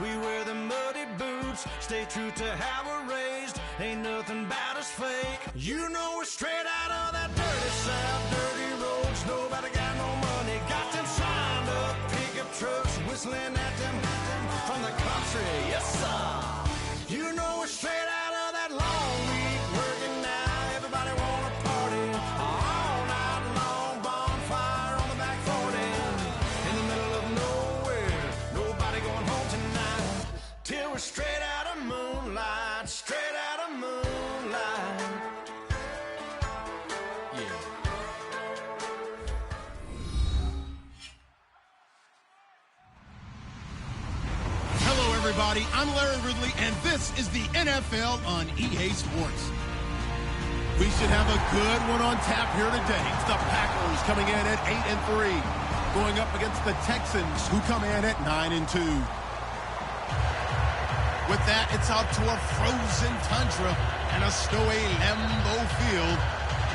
We wear the muddy boots, stay true to how we're raised. Ain't nothing about us fake. You know we're straight out of that dirty South, dirty roads. Nobody got no money, got them signed up pickup trucks, whistling at them from the country. Yes, sir. You know we're straight out of that long week working now. Everybody wanna party all night long. Bonfire on the back 40 in the middle of nowhere. Nobody going home tonight till we're straight out of moonlight. Straight out of moonlight. Yeah. Hello, everybody. I'm Larry Ridley, and this is the NFL on EA Sports. We should have a good one on tap here today. It's the Packers coming in at 8-3, going up against the Texans, who come in at 9-2. With that, it's out to a frozen tundra and a snowy Lambeau Field.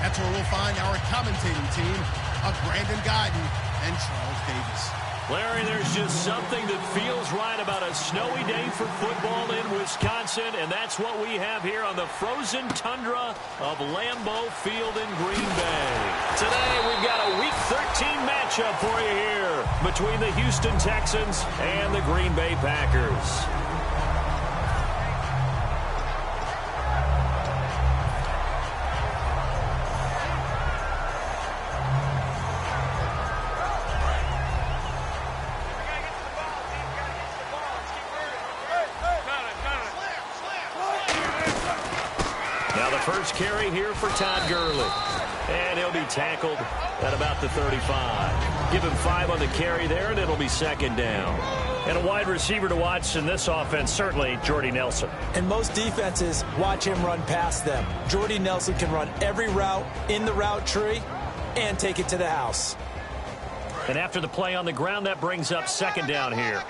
That's where we'll find our commentating team of Brandon Guyton and Charles Davis. Larry, there's just something that feels right about a snowy day for football in Wisconsin, and that's what we have here on the frozen tundra of Lambeau Field in Green Bay. Today, we've got a Week 13 matchup for you here between the Houston Texans and the Green Bay Packers. First carry here for Todd Gurley. And he'll be tackled at about the 35. Give him 5 on the carry there, and it'll be second down. And a wide receiver to watch in this offense, certainly Jordy Nelson. And most defenses watch him run past them. Jordy Nelson can run every route in the route tree and take it to the house. And after the play on the ground, that brings up second down here.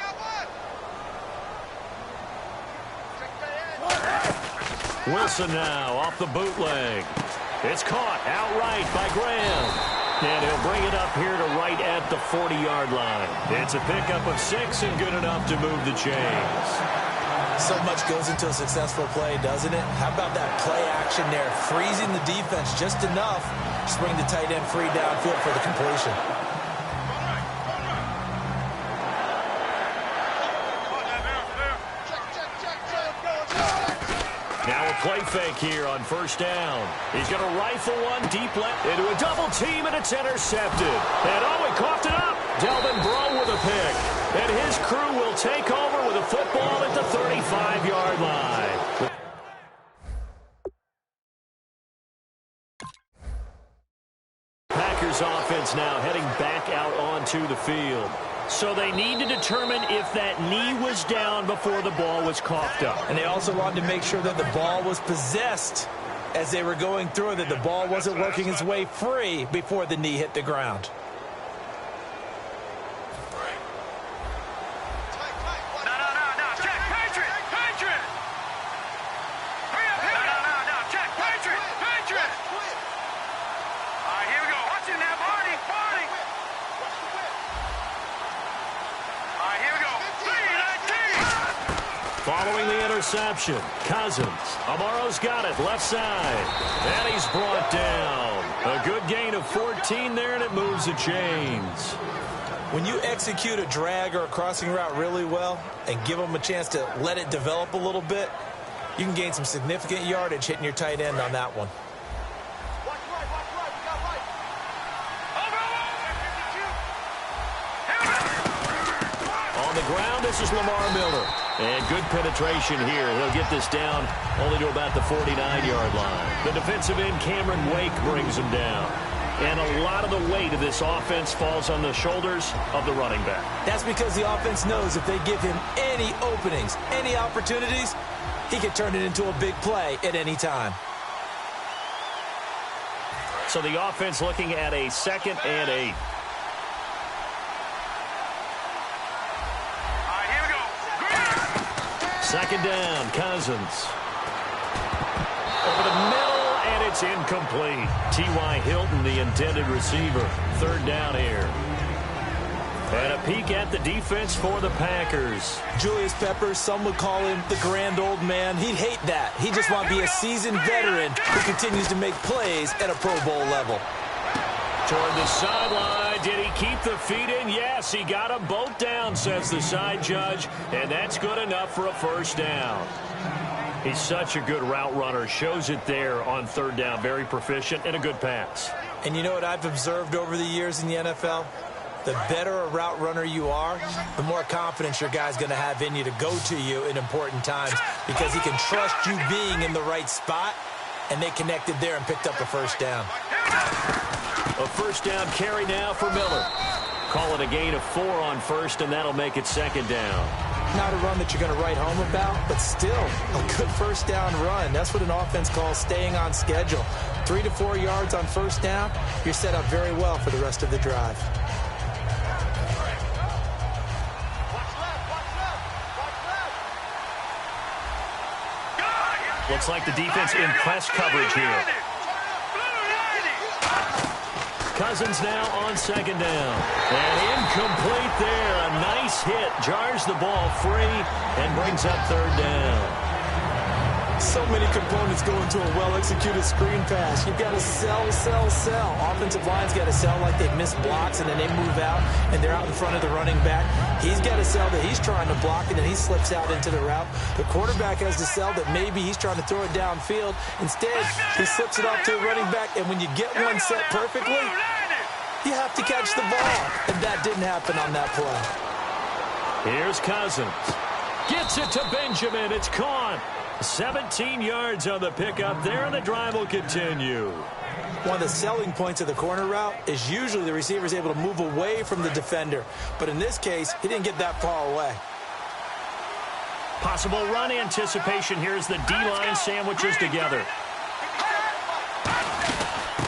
Wilson now off the bootleg. It's caught outright by Graham. And he'll bring it up here to right at the 40-yard line. It's a pickup of 6 and good enough to move the chains. So much goes into a successful play, doesn't it? How about that play action there? Freezing the defense just enough to bring the tight end free downfield for the completion. Now a play fake here on first down. He's going to rifle one deep left into a double team, and it's intercepted. And oh, he coughed it up. Delvin Breaux with a pick. And his crew will take over with a football at the 35-yard line. Packers offense now heading back out onto the field. So they need to determine if that knee was down before the ball was coughed up. And they also wanted to make sure that the ball was possessed as they were going through, that the ball wasn't working its way free before the knee hit the ground. Following the interception, Cousins. Amaro's got it, left side. And he's brought down. A good gain of 14 there, and it moves the chains. When you execute a drag or a crossing route really well and give them a chance to let it develop a little bit, you can gain some significant yardage hitting your tight end on that one. On the ground, this is Lamar Miller. And good penetration here. He'll get this down only to about the 49-yard line. The defensive end, Cameron Wake, brings him down. And a lot of the weight of this offense falls on the shoulders of the running back. That's because the offense knows if they give him any openings, any opportunities, he can turn it into a big play at any time. So the offense looking at a 2nd and 8. Second down, Cousins. Over the middle, and it's incomplete. T.Y. Hilton, the intended receiver. Third down here. And a peek at the defense for the Packers. Julius Peppers, some would call him the grand old man. He'd hate that. He just want to be a seasoned veteran who continues to make plays at a Pro Bowl level. Toward the sideline. Did he keep the feet in? Yes, he got them both down, says the side judge. And that's good enough for a first down. He's such a good route runner. Shows it there on third down. Very proficient and a good pass. And you know what I've observed over the years in the NFL? The better a route runner you are, the more confidence your guy's going to have in you to go to you in important times because he can trust you being in the right spot, and they connected there and picked up a first down. A first down carry now for Miller. Call it a gain of 4 on first, and that'll make it second down. Not a run that you're going to write home about, but still a good first down run. That's what an offense calls staying on schedule. 3 to 4 yards on first down, you're set up very well for the rest of the drive. Looks like the defense in press coverage here. Cousins now on second down. And incomplete there. A nice hit. Jars the ball free and brings up third down. So many components go into a well-executed screen pass. You've got to sell, sell, sell. Offensive line's got to sell like they've missed blocks, and then they move out, and they're out in front of the running back. He's got to sell that he's trying to block, and then he slips out into the route. The quarterback has to sell that maybe he's trying to throw it downfield. Instead, he slips it off to the running back, and when you get one set perfectly, you have to catch the ball. And that didn't happen on that play. Here's Cousins. Gets it to Benjamin. It's caught. 17 yards on the pickup there, and the drive will continue. One of the selling points of the corner route is usually the receiver is able to move away from the defender. But in this case, he didn't get that far away. Possible run anticipation here as the D-line sandwiches together.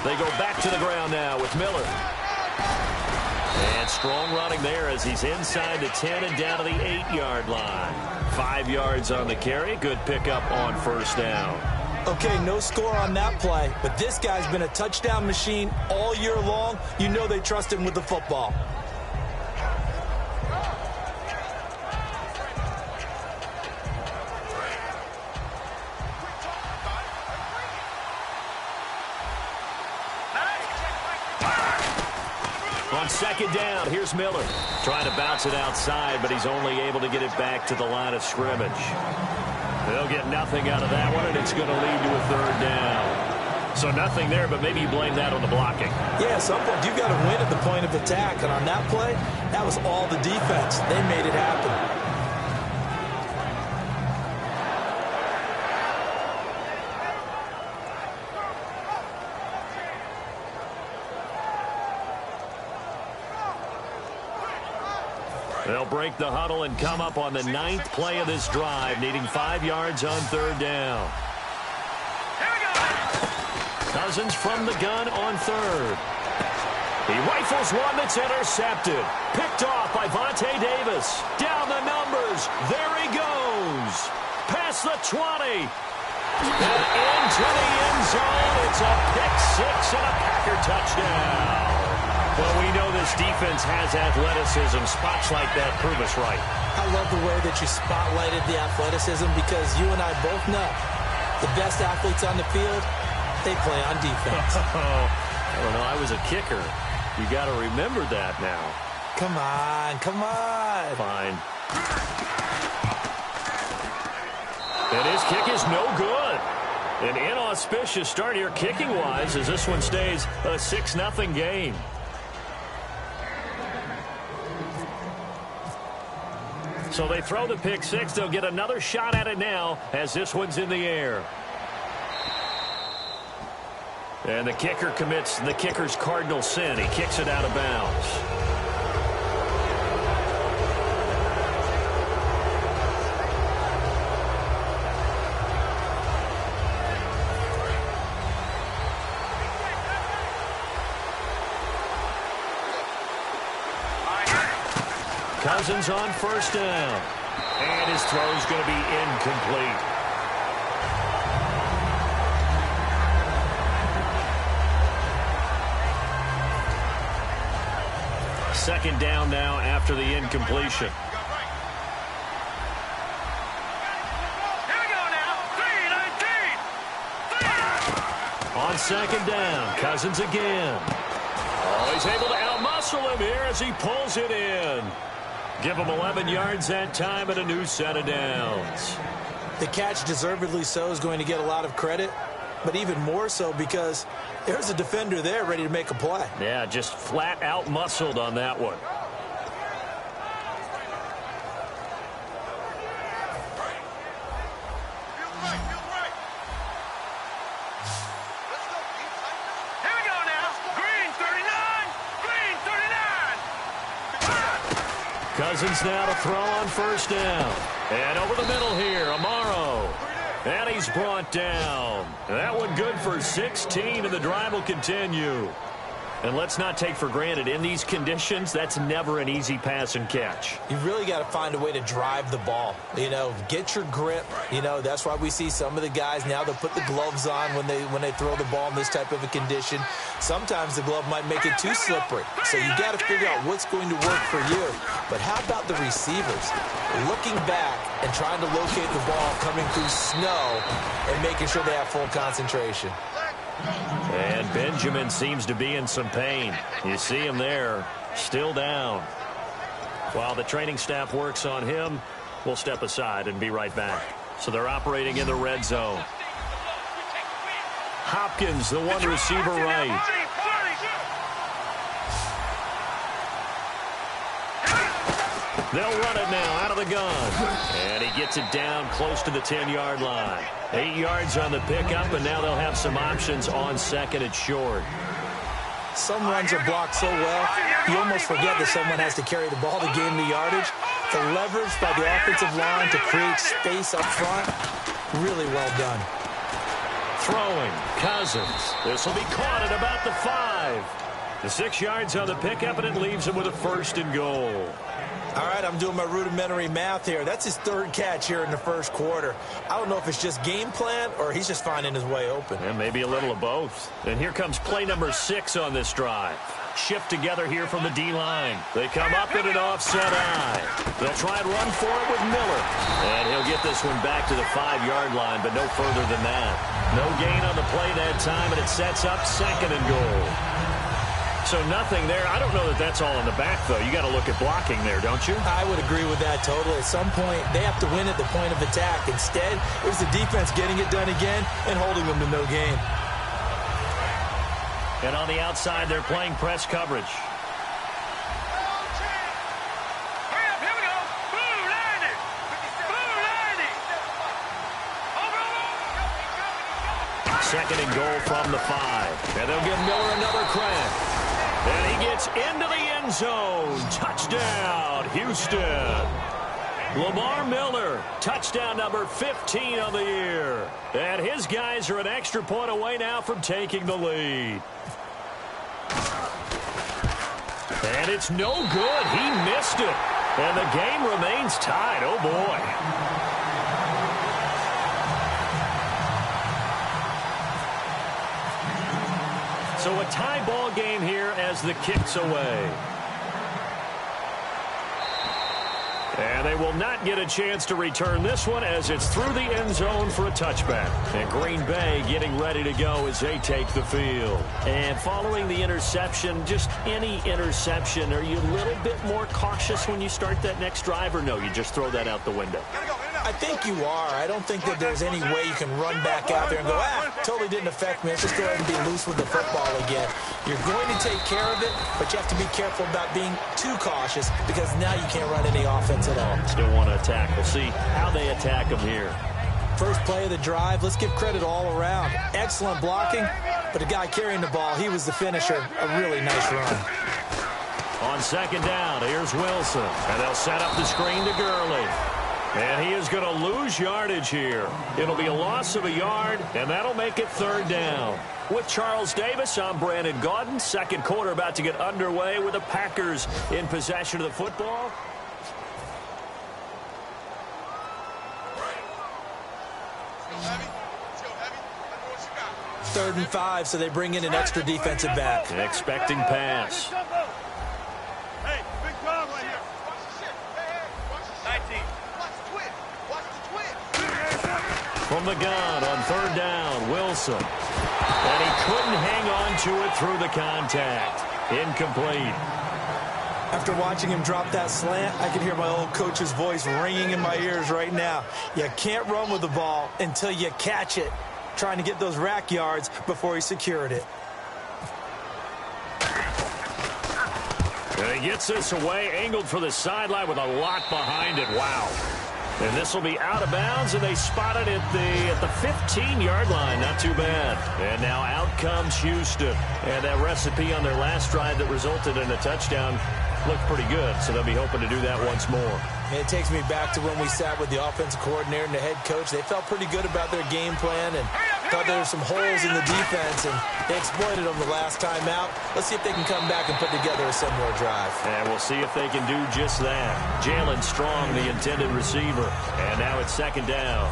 They go back to the ground now with Miller. And strong running there as he's inside the 10 and down to the 8-yard line. 5 yards on the carry. Good pickup on first down. Okay, no score on that play, but this guy's been a touchdown machine all year long. You know they trust him with the football. On second down, here's Miller. Trying to bounce it outside, but he's only able to get it back to the line of scrimmage. They'll get nothing out of that one, and it's going to lead to a third down. So nothing there, but maybe you blame that on the blocking. Yeah, at some point, you've got to win at the point of attack. And on that play, that was all the defense. They made it happen. They'll break the huddle and come up on the 9th play of this drive, needing 5 yards on third down. Cousins from the gun on third. He rifles one that's intercepted. Picked off by Vontae Davis. Down the numbers. There he goes. Past the 20. And into the end zone. It's a pick-6 and a Packer touchdown. Well, we know this defense has athleticism. Spots like that prove us right. I love the way that you spotlighted the athleticism because you and I both know the best athletes on the field, they play on defense. I don't know. I was a kicker. You got to remember that now. Come on, come on. Fine. And his kick is no good. An inauspicious start here kicking-wise as this one stays a 6-0 game. So they throw the pick six. They'll get another shot at it now as this one's in the air. And the kicker commits the kicker's cardinal sin. He kicks it out of bounds. Cousins on first down. And his throw's going to be incomplete. second down now after the incompletion. On second down, Cousins again. Oh, he's able to outmuscle him here as he pulls it in. Give him 11 yards that time and a new set of downs. The catch, deservedly so, is going to get a lot of credit, but even more so because there's a defender there ready to make a play. Yeah, just flat out muscled on that one. Cousins now to throw on first down. And over the middle here, Amaro. And he's brought down. That one good for 16, and the drive will continue. And let's not take for granted, in these conditions, that's never an easy pass and catch. You really got to find a way to drive the ball. You know, get your grip. You know, that's why we see some of the guys now, they'll put the gloves on when they throw the ball in this type of a condition. Sometimes the glove might make it too slippery. So you got to figure out what's going to work for you. But how about the receivers? Looking back and trying to locate the ball coming through snow and making sure they have full concentration. And Benjamin seems to be in some pain. You see him there, still down. While the training staff works on him, we'll step aside and be right back. So they're operating in the red zone. Hopkins, the one receiver right. They'll run it now out of the gun. And he gets it down close to the 10-yard line. 8 yards on the pickup, and now they'll have some options on second and short. Some runs are blocked so well, you almost forget that someone has to carry the ball to gain the yardage. The leverage by the offensive line to create space up front, really well done. Throwing, Cousins. This will be caught at about the 5. The 6 yards on the pickup, and it leaves him with a first and goal. All right, I'm doing my rudimentary math here. That's his third catch here in the first quarter. I don't know if it's just game plan or he's just finding his way open. Yeah, maybe a little of both. And here comes play number 6 on this drive. Shift together here from the D-line. They come up in an offset eye. They'll try and run for it with Miller. And he'll get this one back to the 5-yard line, but no further than that. No gain on the play that time, and it sets up second and goal. So nothing there. I don't know that that's all in the back, though. You got to look at blocking there, don't you? I would agree with that totally. At some point, they have to win at the point of attack. Instead, it was the defense getting it done again and holding them to no gain. And on the outside, they're playing press coverage. Second and goal from the 5. And they'll give Miller another crack. And he gets into the end zone. Touchdown, Houston. Lamar Miller, touchdown number 15 on the year. And his guys are an extra point away now from taking the lead. And it's no good. He missed it. And the game remains tied. Oh, boy. So a tie ball game here as the kick's away. And they will not get a chance to return this one as it's through the end zone for a touchback. And Green Bay getting ready to go as they take the field. And following the interception, just any interception, are you a little bit more cautious when you start that next drive, or no, you just throw that out the window? I think you are. I don't think that there's any way you can run back out there and go, totally didn't affect me. Let's just go ahead and be loose with the football again. You're going to take care of it, but you have to be careful about being too cautious because now you can't run any offense at all. Still want to attack. We'll see how they attack them here. First play of the drive, let's give credit all around. Excellent blocking, but the guy carrying the ball, he was the finisher. A really nice run. On second down, here's Wilson. And they'll set up the screen to Gurley. And he is going to lose yardage here. It'll be a loss of a yard, and that'll make it third down. With Charles Davis, I'm Brandon Gaudin. Second quarter about to get underway with the Packers in possession of the football. Third and 5, so they bring in an extra defensive back. Expecting pass. From the gun on third down, Wilson. And he couldn't hang on to it through the contact. Incomplete. After watching him drop that slant, I can hear my old coach's voice ringing in my ears right now. You can't run with the ball until you catch it. Trying to get those rack yards before he secured it. And he gets this away, angled for the sideline with a lot behind it. Wow. And this will be out of bounds, and they spot it at the 15-yard line. Not too bad. And now out comes Houston. And that recipe on their last drive that resulted in a touchdown looked pretty good, so they'll be hoping to do that once more. And it takes me back to when we sat with the offensive coordinator and the head coach. They felt pretty good about their game plan and thought there were some holes in the defense, and they exploited them the last time out. Let's see if they can come back and put together a similar drive. And we'll see if they can do just that. Jalen Strong, the intended receiver. And now it's second down.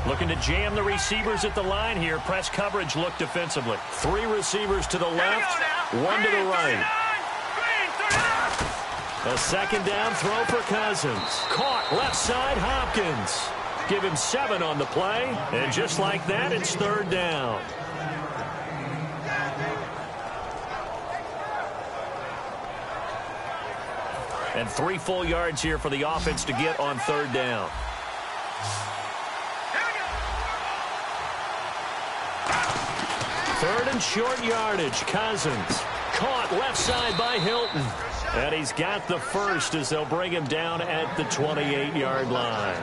Looking to jam the receivers at the line here. Press coverage look defensively. 3 receivers to the left, 1 to the right. A second down throw for Cousins. Caught left side, Hopkins. Give him 7 on the play. And just like that, it's third down. And 3 full yards here for the offense to get on third down. Third and short yardage. Cousins caught left side by Hilton. And he's got the first as they'll bring him down at the 28-yard line.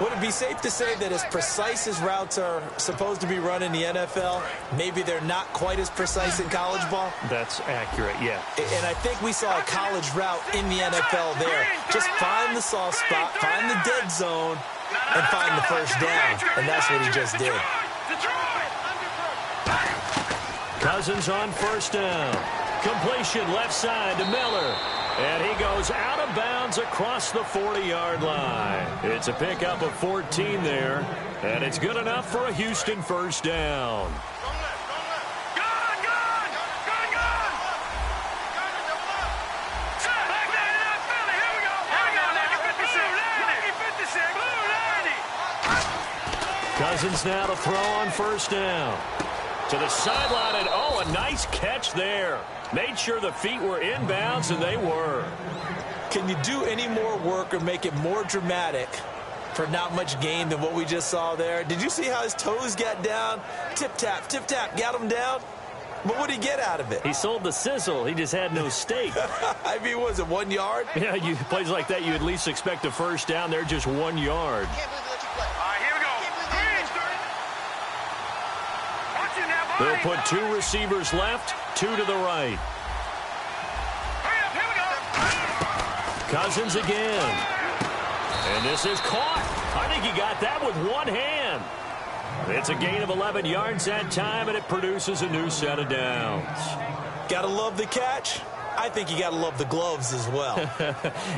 Would it be safe to say that as precise as routes are supposed to be run in the NFL, maybe they're not quite as precise in college ball? That's accurate, yeah. And I think we saw a college route in the NFL there. Just find the soft spot, find the dead zone, and find the first down. And that's what he just did. Cousins on first down. Completion left side to Miller. And he goes out of bounds across the 40-yard line. It's a pickup of 14 there. And it's good enough for a Houston first down. Cousins now to throw on first down. To the sideline, and oh, a nice catch there. Made sure the feet were inbounds, and they were. Can you do any more work or make it more dramatic for not much gain than what we just saw there? Did you see how his toes got down? Tip-tap, got him down. But what did he get out of it? He sold the sizzle. He just had no steak. I mean, was it 1 yard? Yeah, plays like that, you at least expect a first down. They're just 1 yard. They'll put 2 receivers left, 2 to the right. Cousins again. And this is caught. I think he got that with 1 hand. It's a gain of 11 yards that time, and it produces a new set of downs. Gotta love the catch. I think you gotta love the gloves as well.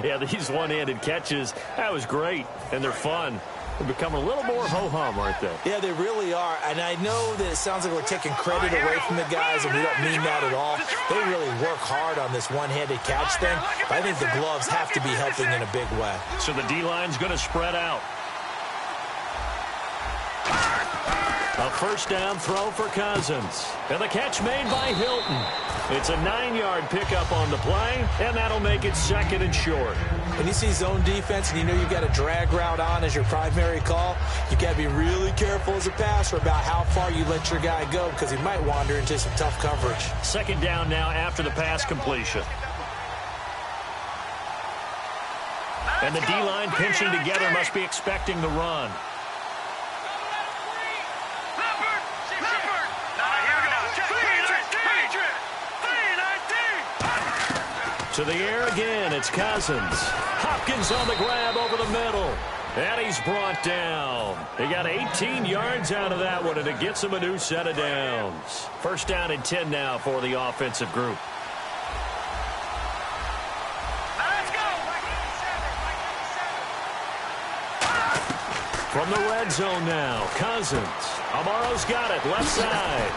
Yeah, these one-handed catches, that was great, and they're fun. They're becoming a little more ho-hum, aren't they? Yeah, they really are. And I know that it sounds like we're taking credit away from the guys, and we don't mean that at all. They really work hard on this one-handed catch thing, but I think the gloves have to be helping in a big way. So the D-line's going to spread out. A first down throw for Cousins. And the catch made by Hilton. It's a 9-yard pickup on the play, and that'll make it second and short. When you see zone defense and you know you've got a drag route on as your primary call, you've got to be really careful as a passer about how far you let your guy go because he might wander into some tough coverage. Second down now after the pass completion. And the D-line pinching together must be expecting the run. To the air again, it's Cousins. Hopkins on the grab over the middle. And he's brought down. He got 18 yards out of that one, and it gets him a new set of downs. First down and 10 now for the offensive group. From the red zone now, Cousins. Amaro's got it, left side.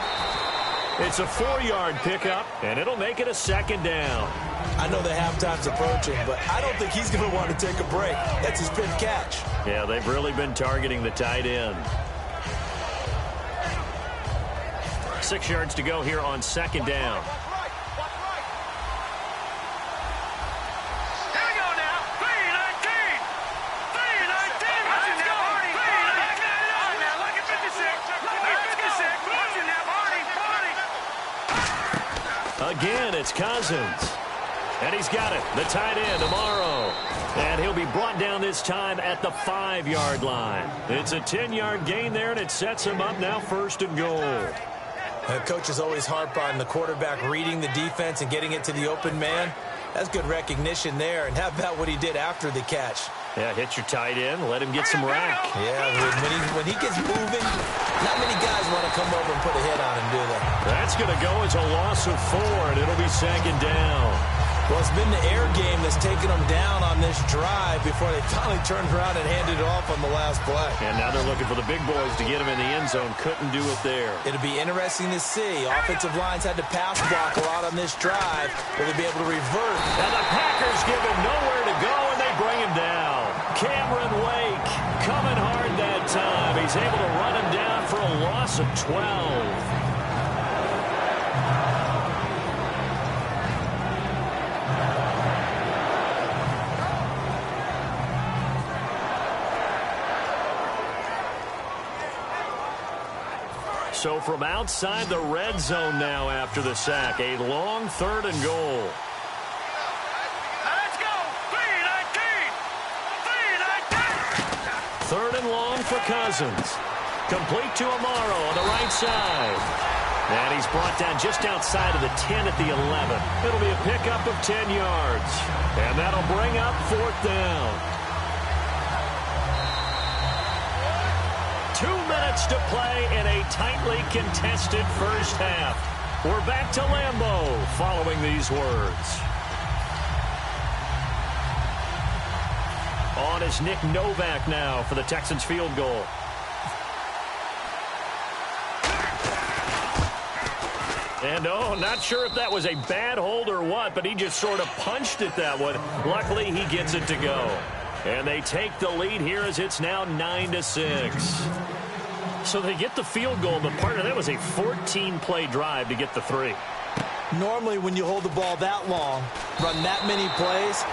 It's a 4-yard pickup, and it'll make it a second down. I know the halftime's approaching, but I don't think he's going to want to take a break. That's his pin catch. Yeah, they've really been targeting the tight end. 6 yards to go here on second down. Again, it's Cousins. And he's got it. The tight end, Amaro. And he'll be brought down this time at the 5-yard line. It's a 10-yard gain there, and it sets him up now 1st and goal. Coaches always harp on the quarterback reading the defense and getting it to the open man. That's good recognition there. And how about what he did after the catch? Yeah, hit your tight end, let him get some rack. Yeah, when he gets moving, not many guys want to come over and put a hit on him, do they? That's going to go as a loss of 4, and it'll be 2nd down. Well, it's been the air game that's taken them down on this drive before they finally turned around and handed it off on the last play. And now they're looking for the big boys to get him in the end zone. Couldn't do it there. It'll be interesting to see. Offensive lines had to pass block a lot on this drive. Will they be able to revert? And the Packers give him nowhere to go, and they bring him down. Cameron Wake coming hard that time. He's able to run him down for a loss of 12. So from outside the red zone now after the sack, a long 3rd and goal. Let's go! 3-19! 3rd and long for Cousins. Complete to Amaro on the right side. And he's brought down just outside of the 10 at the 11. It'll be a pickup of 10 yards. And that'll bring up 4th down. 2 minutes to play in a tightly contested first half. We're back to Lambeau following these words. On is Nick Novak now for the Texans field goal. And, not sure if that was a bad hold or what, but he just sort of punched it that one. Luckily, he gets it to go. And they take the lead here as it's now 9-6. So they get the field goal, but partner, that was a 14-play drive to get the 3. Normally, when you hold the ball that long, run that many plays,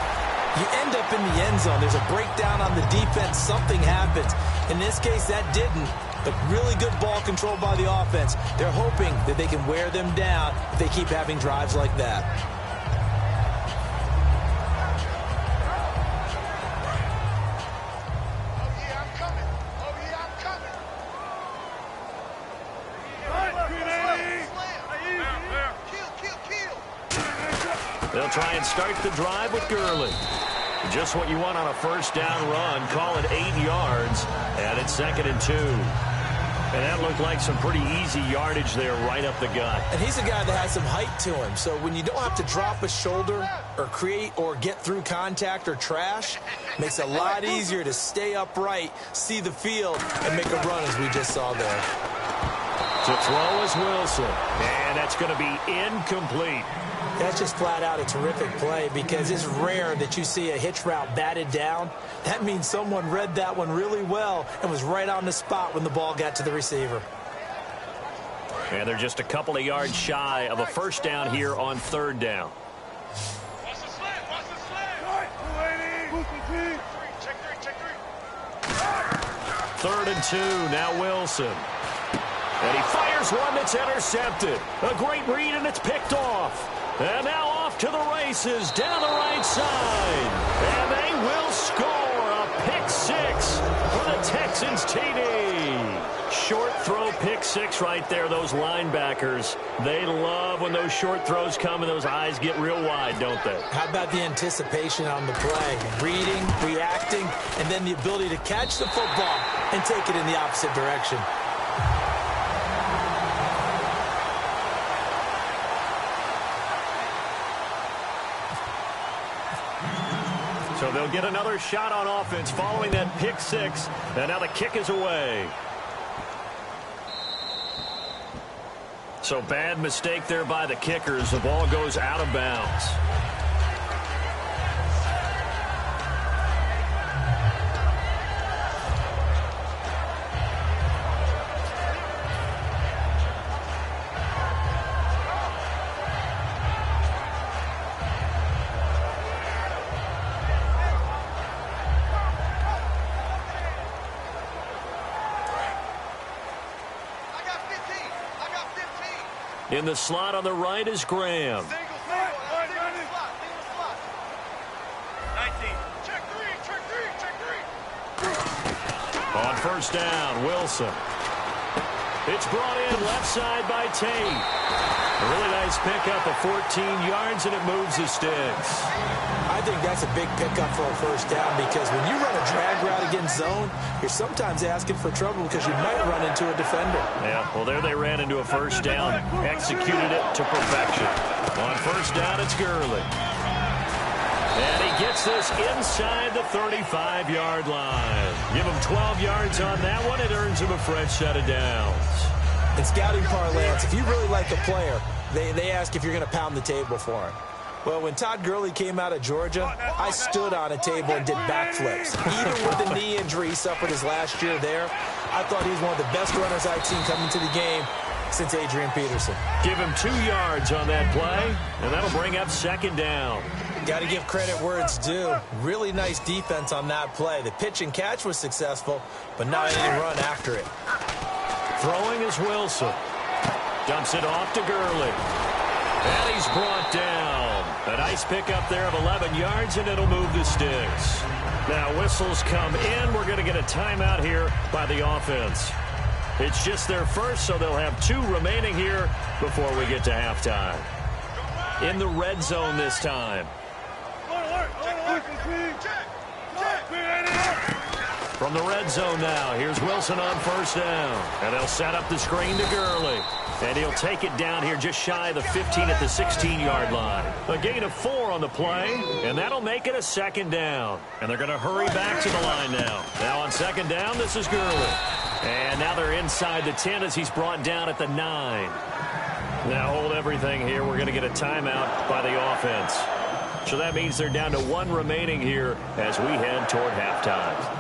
you end up in the end zone. There's a breakdown on the defense. Something happens. In this case, that didn't. But really good ball control by the offense. They're hoping that they can wear them down if they keep having drives like that. They'll try and start the drive with Gurley. Just what you want on a first down run. Call it 8 yards, and it's 2nd and 2. And that looked like some pretty easy yardage there right up the gut. And he's a guy that has some height to him. So when you don't have to drop a shoulder or create or get through contact or trash, makes it a lot easier to stay upright, see the field, and make a run as we just saw there. To throw is Wilson. And that's going to be incomplete. That's just flat out a terrific play because it's rare that you see a hitch route batted down. That means someone read that one really well and was right on the spot when the ball got to the receiver. And they're just a couple of yards shy of a first down here on 3rd down. Watch the slant! Watch the slant! 3rd and 2, now Wilson. And he fires one that's intercepted. A great read, and it's picked off. And now off to the races down the right side. And they will score a pick 6 for the Texans TD. Short throw pick 6 right there. Those linebackers, they love when those short throws come and those eyes get real wide, don't they? How about the anticipation on the play? Reading, reacting, and then the ability to catch the football and take it in the opposite direction. So they'll get another shot on offense following that pick 6. And now the kick is away. So bad mistake there by the kickers. The ball goes out of bounds. In the slot on the right is Graham. On first down, Wilson. It's brought in left side by Tate. A really nice pickup of 14 yards, and it moves the sticks. I think that's a big pickup for a first down because when you run a drag route against zone, you're sometimes asking for trouble because you might run into a defender. Yeah, well, there they ran into a first down, executed it to perfection. On first down, it's Gurley. And he gets this inside the 35-yard line. Give him 12 yards on that one. It earns him a fresh set of downs. In scouting parlance, if you really like a player, they ask if you're going to pound the table for him. Well, when Todd Gurley came out of Georgia, I stood on a table and did backflips. Even with the knee injury he suffered his last year there, I thought he was one of the best runners I'd seen come into the game since Adrian Peterson. Give him 2 yards on that play, and that'll bring up second down. Got to give credit where it's due. Really nice defense on that play. The pitch and catch was successful, but not any run after it. Throwing is Wilson. Dumps it off to Gurley. And he's brought down. A nice pickup there of 11 yards, and it'll move the sticks. Now whistles come in. We're going to get a timeout here by the offense. It's just their first, so they'll have 2 remaining here before we get to halftime. In the red zone this time. From the red zone now, here's Wilson on first down. And they'll set up the screen to Gurley. And he'll take it down here just shy of the 15 at the 16-yard line. A gain of 4 on the play, and that'll make it a second down. And they're going to hurry back to the line now. Now on second down, this is Gurley. And now they're inside the 10 as he's brought down at the 9. Now hold everything here. We're going to get a timeout by the offense. So that means they're down to 1 remaining here as we head toward halftime.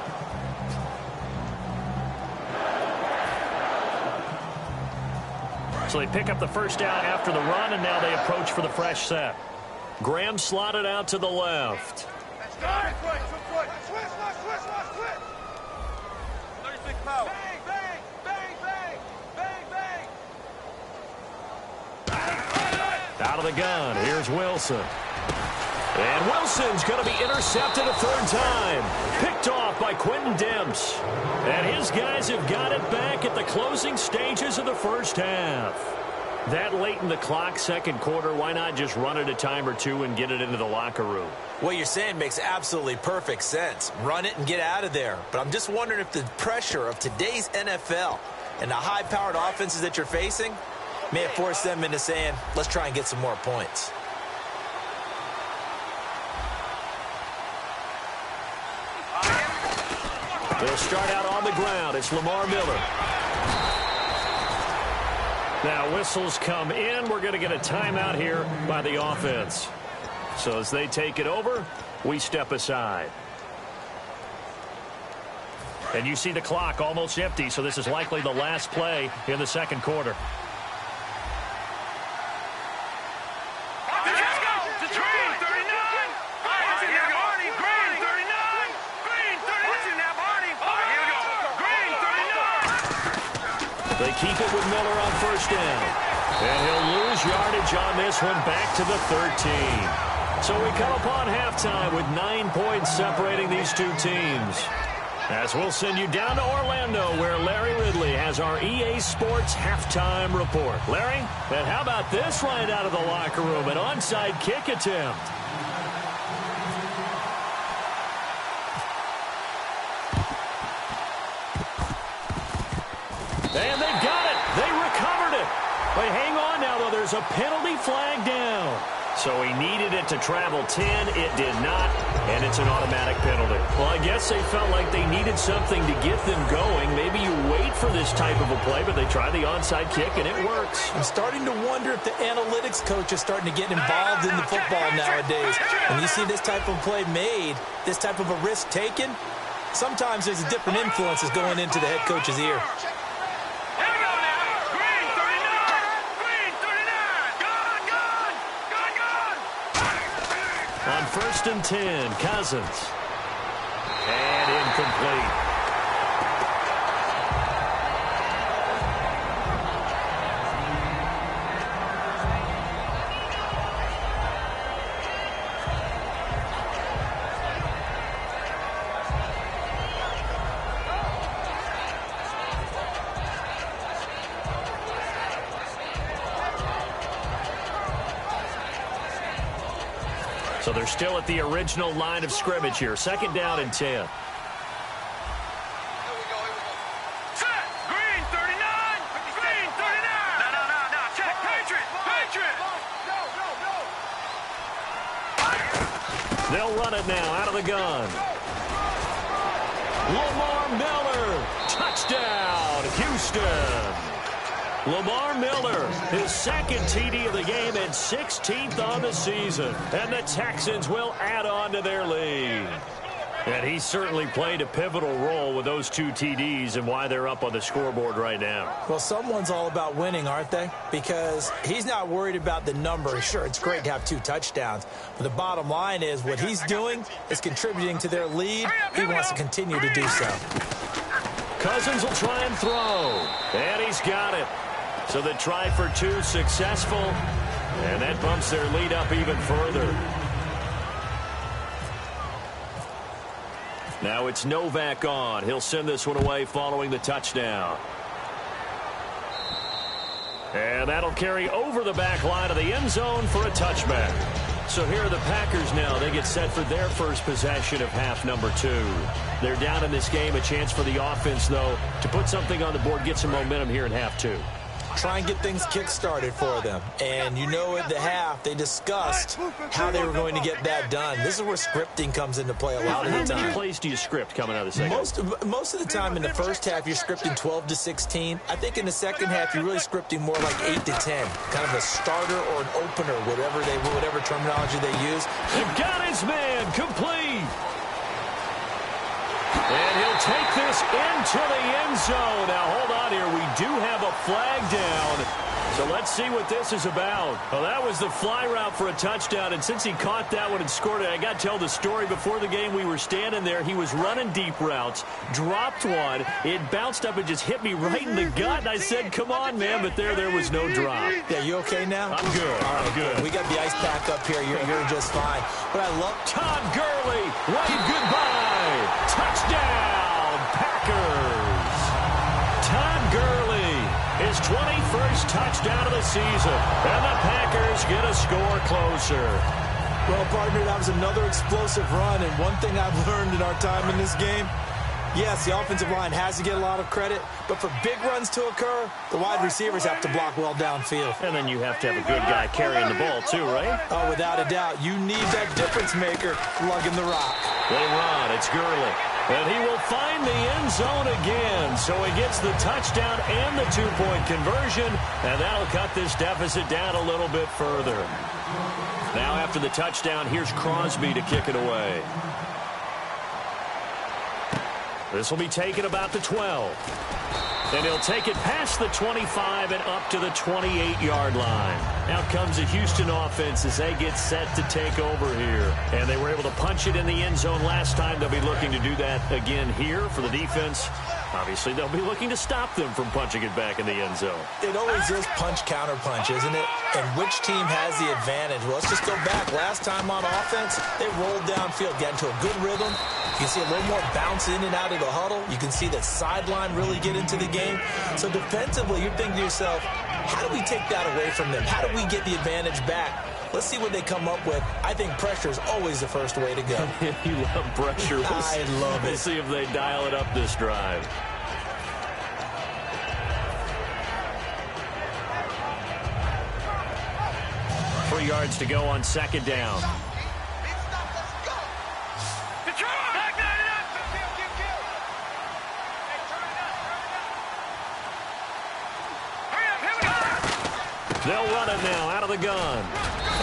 So they pick up the first down after the run, and now they approach for the fresh set. Graham slotted out to the left. Out of the gun, here's Wilson. And Wilson's going to be intercepted a 3rd time. Picked off by Quentin Demps. And his guys have got it back at the closing stages of the first half. That late in the clock, second quarter, why not just run it a time or 2 and get it into the locker room? What you're saying makes absolutely perfect sense. Run it and get out of there. But I'm just wondering if the pressure of today's NFL and the high-powered offenses that you're facing may have forced them into saying, let's try and get some more points. They'll start out on the ground. It's Lamar Miller. Now whistles come in. We're going to get a timeout here by the offense. So as they take it over, we step aside. And you see the clock almost empty, so this is likely the last play in the second quarter. They keep it with Miller on first down. And he'll lose yardage on this one back to the 13. So we come upon halftime with 9 points separating these two teams. As we'll send you down to Orlando, where Larry Ridley has our EA Sports halftime report. Larry, and how about this right out of the locker room? An onside kick attempt. And they got it. They recovered it. But hang on now, though. There's a penalty flag down. So he needed it to travel 10. It did not, and it's an automatic penalty. Well, I guess they felt like they needed something to get them going. Maybe you wait for this type of a play, but they try the onside kick, and it works. I'm starting to wonder if the analytics coach is starting to get involved in the football nowadays. When you see this type of play made, this type of a risk taken, sometimes there's a different influences going into the head coach's ear. On 1st and 10, Cousins. And incomplete. So they're still at the original line of scrimmage here. 2nd down and 10. They'll run it now out of the gun. Lamar Miller, touchdown, Houston. Lamar Miller, his 2nd TD of the game and 16th on the season. And the Texans will add on to their lead. And he certainly played a pivotal role with those 2 TDs and why they're up on the scoreboard right now. Well, someone's all about winning, aren't they? Because he's not worried about the number. Sure, it's great to have 2 touchdowns. But the bottom line is what he's doing is contributing to their lead. He wants to continue to do so. Cousins will try and throw. And he's got it. So the try for 2 successful. And that bumps their lead up even further. Now it's Novak on. He'll send this one away following the touchdown. And that'll carry over the back line of the end zone for a touchback. So here are the Packers now. They get set for their first possession of half number 2. They're down in this game. A chance for the offense, though, to put something on the board, get some momentum here in half 2. Try and get things kick-started for them. And you know at the half, they discussed how they were going to get that done. This is where scripting comes into play a lot of the time. How many plays do you script coming out of the second? Most of the time in the first half, you're scripting 12 to 16. I think in the second half, you're really scripting more like 8 to 10. Kind of a starter or an opener, whatever terminology they use. They've got his man complete. And he'll take this into the end zone. Now, hold on here. We do have a flag down. So let's see what this is about. Well, that was the fly route for a touchdown. And since he caught that one and scored it, I got to tell the story. Before the game, we were standing there. He was running deep routes, dropped one. It bounced up and just hit me right in the gut. And I said, come on, man. But there was no drop. Yeah, you okay now? I'm good. All right, I'm good. We got the ice pack up here. You're just fine. But I love Todd Gurley. Wave goodbye. Touchdown, Packers. Todd Gurley, his 21st touchdown of the season. And the Packers get a score closer. Well, partner, that was another explosive run. And one thing I've learned in our time in this game, yes, the offensive line has to get a lot of credit, but for big runs to occur, the wide receivers have to block well downfield. And then you have to have a good guy carrying the ball too, right? Oh, without a doubt. You need that difference maker lugging the rock. They run. It's Gurley. And he will find the end zone again. So he gets the touchdown and the 2-point conversion, and that'll cut this deficit down a little bit further. Now after the touchdown, here's Crosby to kick it away. This will be taken about the 12. And he'll take it past the 25 and up to the 28-yard line. Now comes the Houston offense as they get set to take over here. And they were able to punch it in the end zone last time. They'll be looking to do that again here for the defense. Obviously, they'll be looking to stop them from punching it back in the end zone. It always is punch-counter-punch, isn't it? And which team has the advantage? Well, let's just go back. Last time on offense, they rolled downfield, got into a good rhythm. You can see a little more bounce in and out of the huddle. You can see the sideline really get into the game. So defensively, you're thinking to yourself, how do we take that away from them? How do we get the advantage back? Let's see what they come up with. I think pressure is always the first way to go. You love pressure. I love it. We'll see if they dial it up this drive. Three yards to go on second down. They'll run it now out of the gun.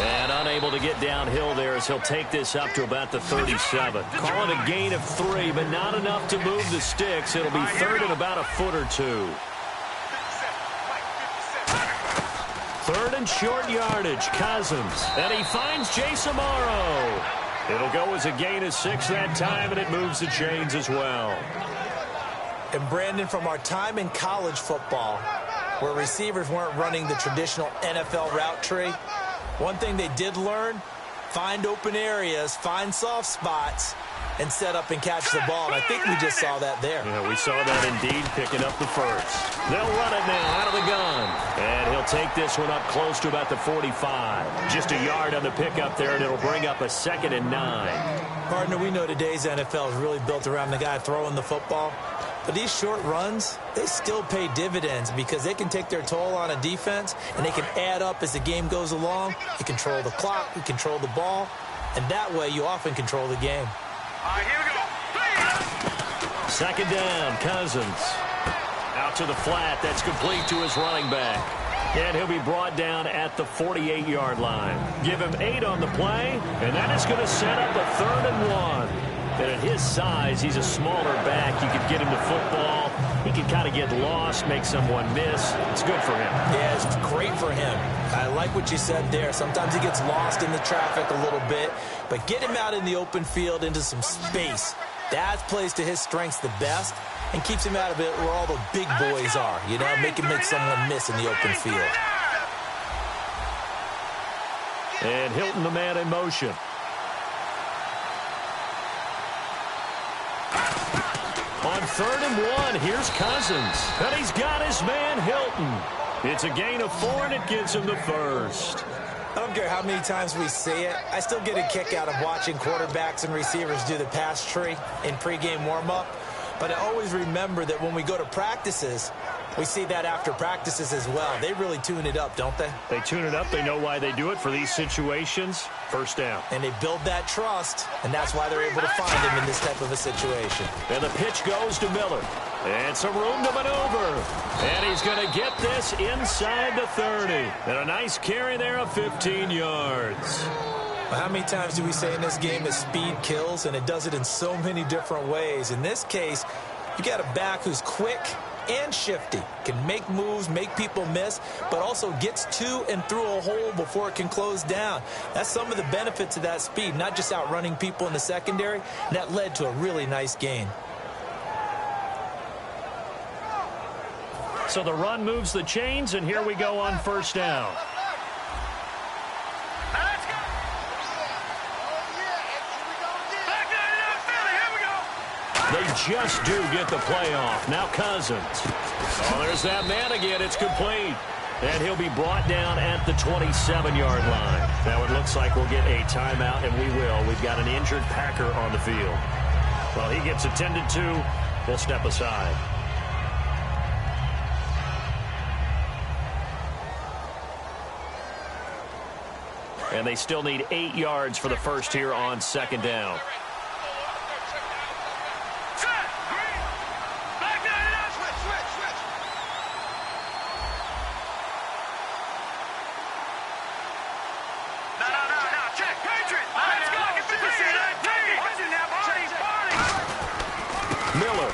And unable to get downhill there as he'll take this up to about the 37. Call it a gain of 3, but not enough to move the sticks. It'll be third and about a foot or two. Third and short yardage, Cousins. And he finds Jason Morrow. It'll go as a gain of 6 that time, and it moves the chains as well. And Brandon, from our time in college football, where receivers weren't running the traditional NFL route tree, one thing they did learn, find open areas, find soft spots, and set up and catch the ball. And I think we just saw that there. Yeah, we saw that indeed, picking up the first. They'll run it now out of the gun. And he'll take this one up close to about the 45. Just a yard on the pickup there, and it'll bring up a 2nd and 9. Partner, we know today's NFL is really built around the guy throwing the football. But these short runs, they still pay dividends because they can take their toll on a defense, and they can add up as the game goes along. You control the clock, you control the ball, and that way you often control the game. All right, here we go. Please. 2nd down, Cousins. Out to the flat. That's complete to his running back. And he'll be brought down at the 48-yard line. Give him 8 on the play, and that is going to set up a 3rd and 1. And at his size, he's a smaller back. You could get him to football. He could kind of get lost, make someone miss. It's good for him. Yeah, it's great for him. I like what you said there. Sometimes he gets lost in the traffic a little bit, but get him out in the open field into some space. That plays to his strengths the best and keeps him out of it where all the big boys are. You know, make someone miss in the open field. And Hilton, the man in motion. On 3rd and 1, here's Cousins. And he's got his man, Hilton. It's a gain of 4, and it gives him the first. I don't care how many times we see it. I still get a kick out of watching quarterbacks and receivers do the pass tree in pregame warm-up. But I always remember that when we go to practices, we see that after practices as well. They really tune it up, don't they? They tune it up. They know why they do it for these situations. First down. And they build that trust, and that's why they're able to find him in this type of a situation. And the pitch goes to Miller. And some room to maneuver. And he's going to get this inside the 30. And a nice carry there of 15 yards. Well, how many times do we say in this game that speed kills, and it does it in so many different ways? In this case, you got a back who's quick and shifty, can make moves, make people miss, but also gets to and through a hole before it can close down. That's some of the benefits of that speed, not just outrunning people in the secondary, and that led to a really nice gain. So the run moves the chains, and here we go on 1st down. They just do get the play off. Now Cousins. Oh, there's that man again. It's complete. And he'll be brought down at the 27-yard line. Now it looks like we'll get a timeout, and we will. We've got an injured Packer on the field. Well, he gets attended to. We'll step aside. And they still need 8 yards for the first here on 2nd down. Miller.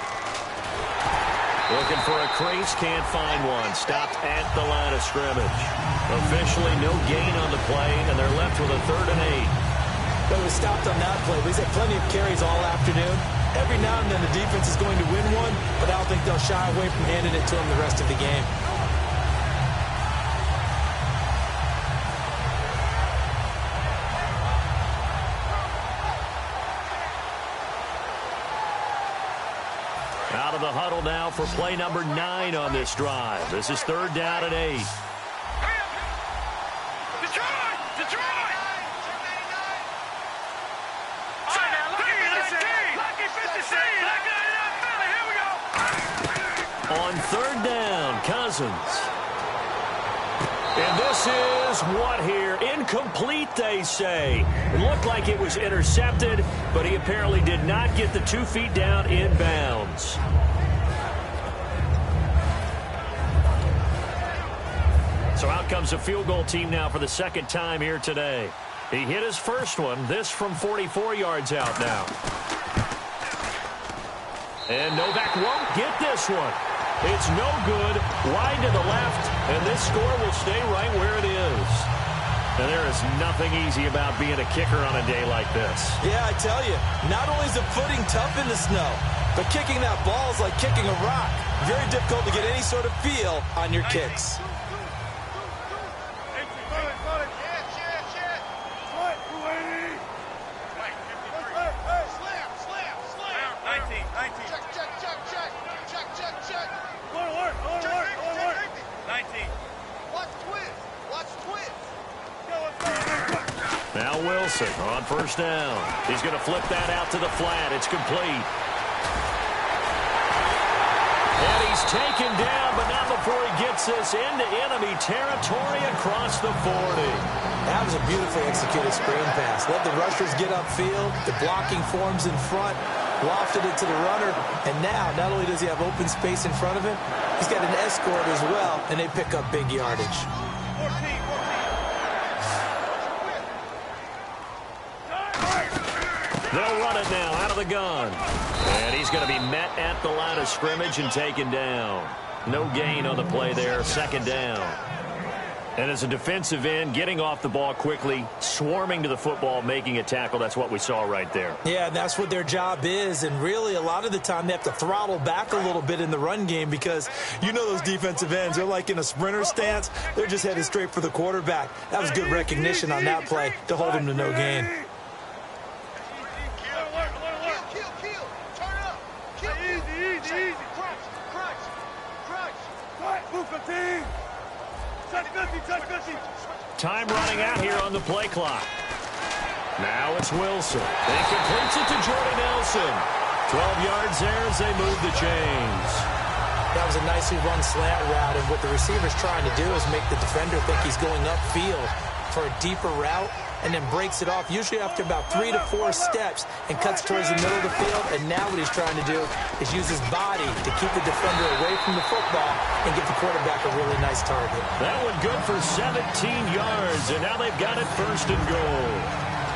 Looking for a crease, can't find one. Stopped at the line of scrimmage. Officially no gain on the play, and they're left with a 3rd and 8. But it was stopped on that play. He's had plenty of carries all afternoon. Every now and then the defense is going to win one, but I don't think they'll shy away from handing it to him the rest of the game. Out of the huddle now for play number 9 on this drive. This is 3rd down and 8. On 3rd down, Cousins. And this is what here? Incomplete, they say. It looked like it was intercepted, but he apparently did not get the 2 feet down in bounds. So out comes a field goal team now for the 2nd time here today. He hit his first one, this from 44 yards out now. And Novak won't get this one. It's no good, wide to the left, and this score will stay right where it is. And there is nothing easy about being a kicker on a day like this. Yeah, I tell you, not only is the footing tough in the snow, but kicking that ball is like kicking a rock. Very difficult to get any sort of feel on your kicks. Now Wilson on first down. He's going to flip that out to the flat. It's complete. And he's taken down, but not before he gets this into enemy territory across the 40. That was a beautifully executed screen pass. Let the rushers get upfield. The blocking forms in front. Lofted it to the runner. And now, not only does he have open space in front of him, he's got an escort as well, and they pick up big yardage. They'll run it now out of the gun. And he's going to be met at the line of scrimmage and taken down. No gain on the play there, second down. And as a defensive end, getting off the ball quickly, swarming to the football, making a tackle, that's what we saw right there. Yeah, and that's what their job is. And really, a lot of the time, they have to throttle back a little bit in the run game because you know those defensive ends, they're like in a sprinter stance. They're just headed straight for the quarterback. That was good recognition on that play to hold him to no gain. Time running out here on the play clock. Now it's Wilson. And he completes it to Jordy Nelson. 12 yards there as they move the chains. That was a nicely run slant route, and what the receiver's trying to do is make the defender think he's going upfield for a deeper route, and then breaks it off, usually after about 3 to 4 steps, and cuts towards the middle of the field. And now what he's trying to do is use his body to keep the defender away from the football and give the quarterback a really nice target. That one good for 17 yards, and now they've got it first and goal.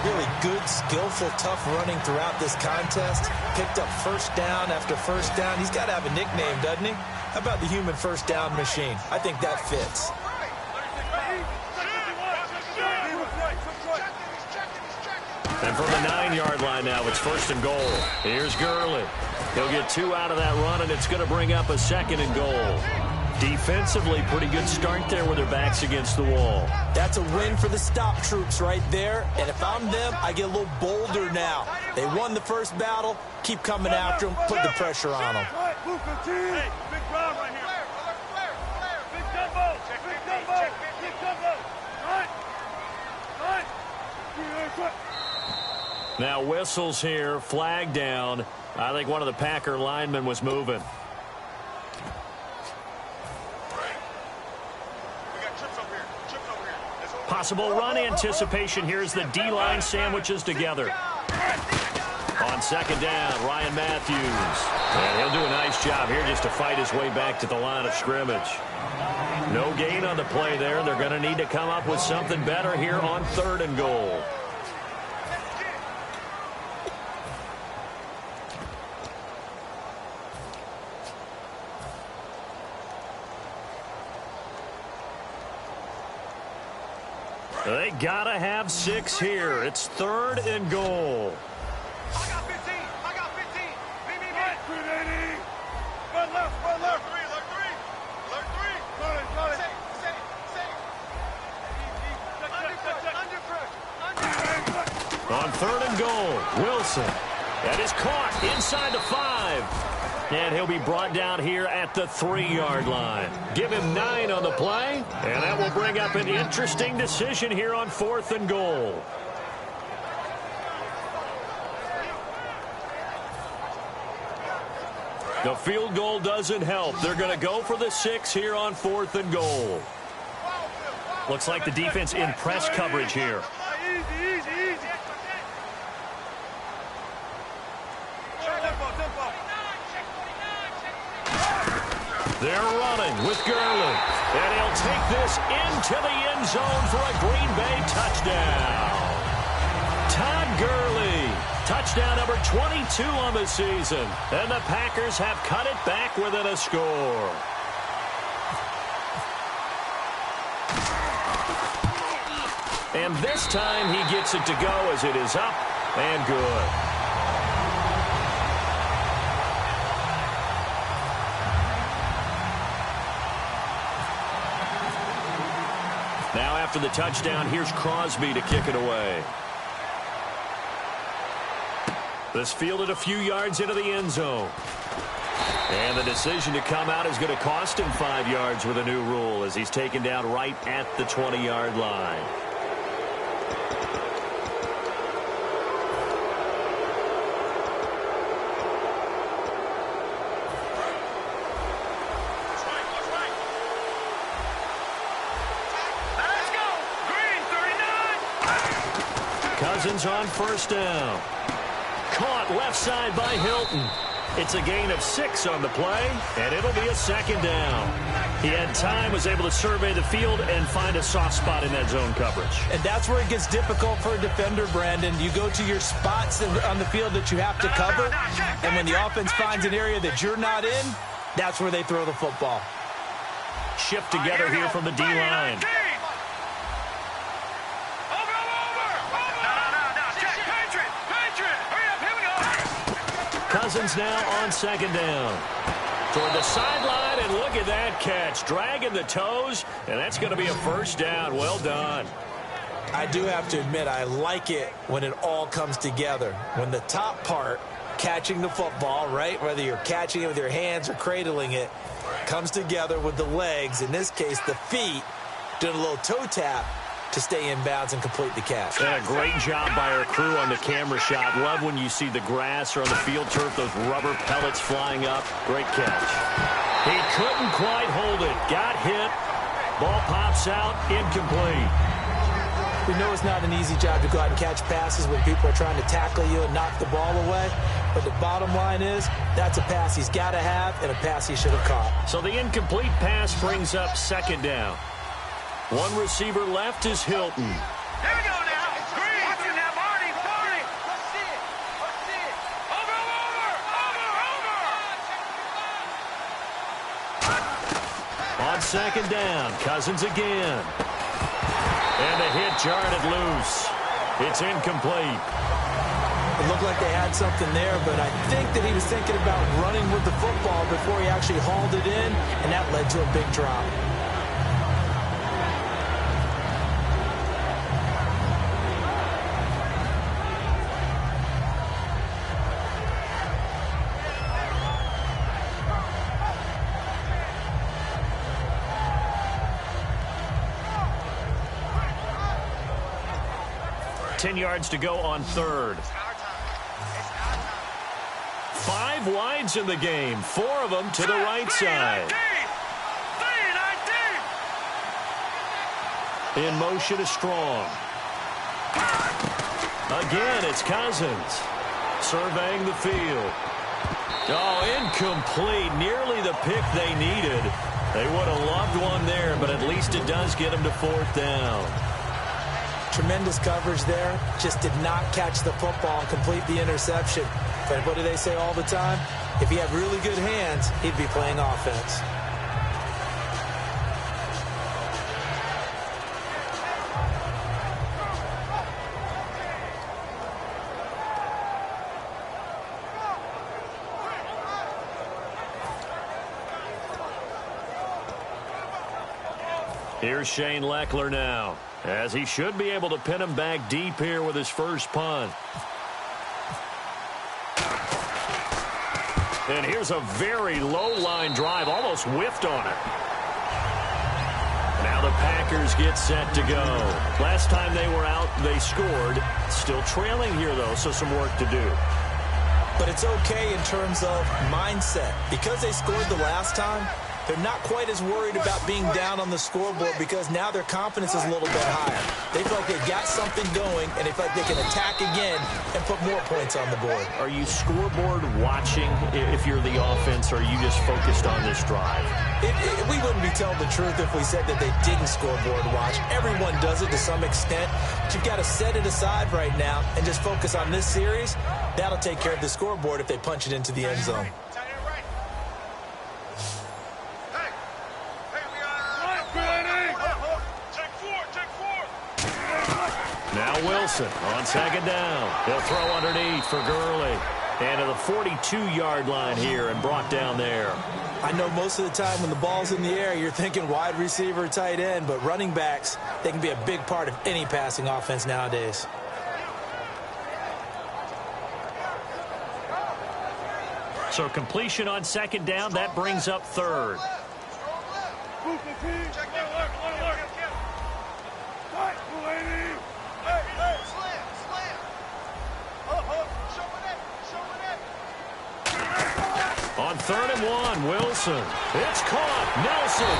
Really good, skillful, tough running throughout this contest. Picked up first down after first down. He's got to have a nickname, doesn't he? How about the human first down machine? I think that fits. And from the 9-yard line now, it's first and goal. Here's Gurley. He'll get 2 out of that run, and it's going to bring up a second and goal. Defensively, pretty good start there with their backs against the wall. That's a win for the stop troops right there. And if I'm them, I get a little bolder now. They won the first battle. Keep coming after them. Put the pressure on them. Hey, big Brown right here. Big Dumbo. Big Dumbo. Big Dumbo. Right. Now whistles here, flag down. I think one of the Packer linemen was moving. Possible run anticipation here as the D-line sandwiches together. On second down, Ryan Matthews. And he'll do a nice job here just to fight his way back to the line of scrimmage. No gain on the play there. They're going to need to come up with something better here on third and goal. They gotta have 6 here. It's third and goal. I got 15. I got 15. Me. Run left. Alert 3. Got it. Safe. On third and goal, Wilson. That is caught inside the 5. And he'll be brought down here at the 3-yard line. Give him 9 on the play, and that will bring up an interesting decision here on fourth and goal. The field goal doesn't help. They're going to go for the 6 here on fourth and goal. Looks like the defense in press coverage here. Easy. They're running with Gurley. And he'll take this into the end zone for a Green Bay touchdown. Todd Gurley. Touchdown number 22 on the season. And the Packers have cut it back within a score. And this time he gets it to go as it is up and good. Now after the touchdown, here's Crosby to kick it away. This fielded a few yards into the end zone. And the decision to come out is going to cost him 5 yards with a new rule as he's taken down right at the 20-yard line. Cousins on first down. Caught left side by Hilton. It's a gain of 6 on the play, and it'll be a second down. He had time, was able to survey the field and find a soft spot in that zone coverage. And that's where it gets difficult for a defender, Brandon. You go to your spots on the field that you have to cover, and when the offense finds an area that you're not in, that's where they throw the football. Shift together here from the D-line. Cousins now on second down. Toward the sideline, and look at that catch. Dragging the toes, and that's going to be a first down. Well done. I do have to admit, I like it when it all comes together. When the top part, catching the football, right, whether you're catching it with your hands or cradling it, comes together with the legs, in this case the feet, doing a little toe tap to stay in bounds and complete the catch. Yeah, great job by our crew on the camera shot. Love when you see the grass or on the field turf, those rubber pellets flying up. Great catch. He couldn't quite hold it. Got hit. Ball pops out. Incomplete. We know it's not an easy job to go out and catch passes when people are trying to tackle you and knock the ball away. But the bottom line is, that's a pass he's got to have and a pass he should have caught. So the incomplete pass brings up second down. One receiver left is Hilton. Here we go now. Green. Watching that, Barney. Barney. Let's see it. Let's see it. Over. On second down, Cousins again. And the hit jarred it loose. It's incomplete. It looked like they had something there, but I think that he was thinking about running with the football before he actually hauled it in, and that led to a big drop. Ten yards to go on third. 5 wides in the game. 4 of them to the right side. In motion is Strong. Again, it's Cousins. Surveying the field. Oh, incomplete. Nearly the pick they needed. They would have loved one there, but at least it does get them to fourth down. Tremendous coverage there. Just did not catch the football and complete the interception. But what do they say all the time? If he had really good hands, he'd be playing offense. Here's Shane Leckler now, as he should be able to pin him back deep here with his first punt. And here's a very low-line drive, almost whiffed on it. Now the Packers get set to go. Last time they were out, they scored. Still trailing here, though, so some work to do. But it's okay in terms of mindset. Because they scored the last time, they're not quite as worried about being down on the scoreboard because now their confidence is a little bit higher. They feel like they've got something going, and they feel like they can attack again and put more points on the board. Are you scoreboard watching if you're the offense, or are you just focused on this drive? We wouldn't be telling the truth if we said that they didn't scoreboard watch. Everyone does it to some extent, but you've got to set it aside right now and just focus on this series. That'll take care of the scoreboard if they punch it into the end zone. Now Wilson on second down. He'll throw underneath for Gurley. And to the 42-yard line here and brought down there. I know most of the time when the ball's in the air, you're thinking wide receiver, tight end, but running backs, they can be a big part of any passing offense nowadays. So completion on second down, that brings up third. On 3rd and 1, Wilson. It's caught. Nelson.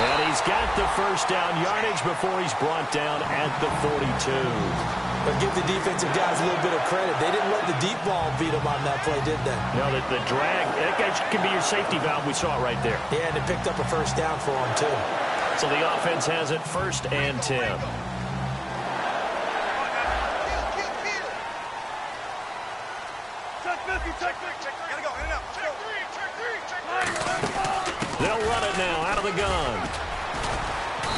And he's got the first down yardage before he's brought down at the 42. But give the defensive guys a little bit of credit. They didn't let the deep ball beat them on that play, did they? No, the drag, that can be your safety valve. We saw it right there. Yeah, and it picked up a first down for them, too. So the offense has it 1st and 10. They'll run it now out of the gun.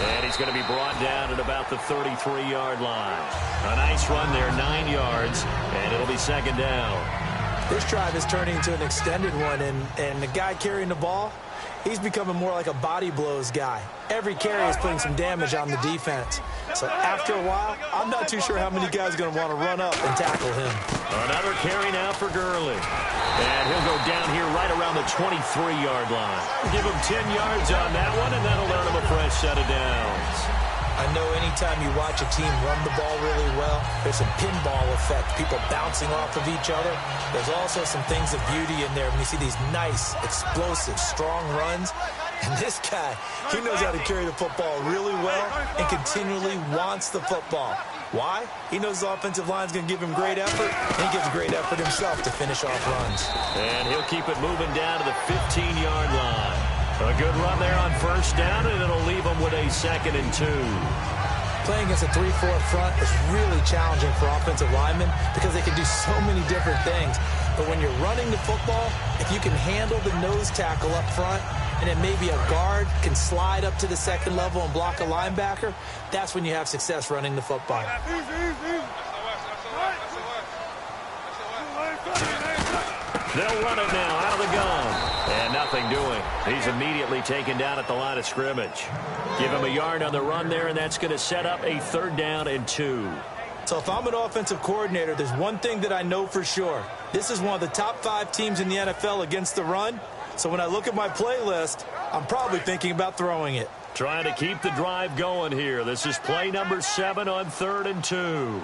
And he's going to be brought down at about the 33-yard line. A nice run there, 9 yards, and it'll be 2nd down. This drive is turning into an extended one, and the guy carrying the ball, he's becoming more like a body blows guy. Every carry is putting some damage on the defense. So after a while, I'm not too sure how many guys are going to want to run up and tackle him. Another carry now for Gurley. And he'll go down here right around the 23-yard line. Give him 10 yards on that one, and that'll earn him a fresh set of downs. I know anytime you watch a team run the ball really well, there's some pinball effect, people bouncing off of each other. There's also some things of beauty in there when you see these nice, explosive, strong runs. And this guy, he knows how to carry the football really well and continually wants the football. Why? He knows the offensive line's going to give him great effort, and he gives great effort himself to finish off runs. And he'll keep it moving down to the 15-yard line. A good run there on 1st down, and it'll leave him with a 2nd and 2. Playing against a 3-4 front is really challenging for offensive linemen because they can do so many different things. But when you're running the football, if you can handle the nose tackle up front, and then maybe a guard can slide up to the 2nd level and block a linebacker, that's when you have success running the football. They'll run it now out of the gun. And nothing doing. He's immediately taken down at the line of scrimmage. Give him a yard on the run there, and that's going to set up a 3rd down and 2. So if I'm an offensive coordinator, there's one thing that I know for sure. This is one of the top 5 teams in the NFL against the run. So when I look at my playlist, I'm probably thinking about throwing it. Trying to keep the drive going here. This is play number 7 on 3rd and 2.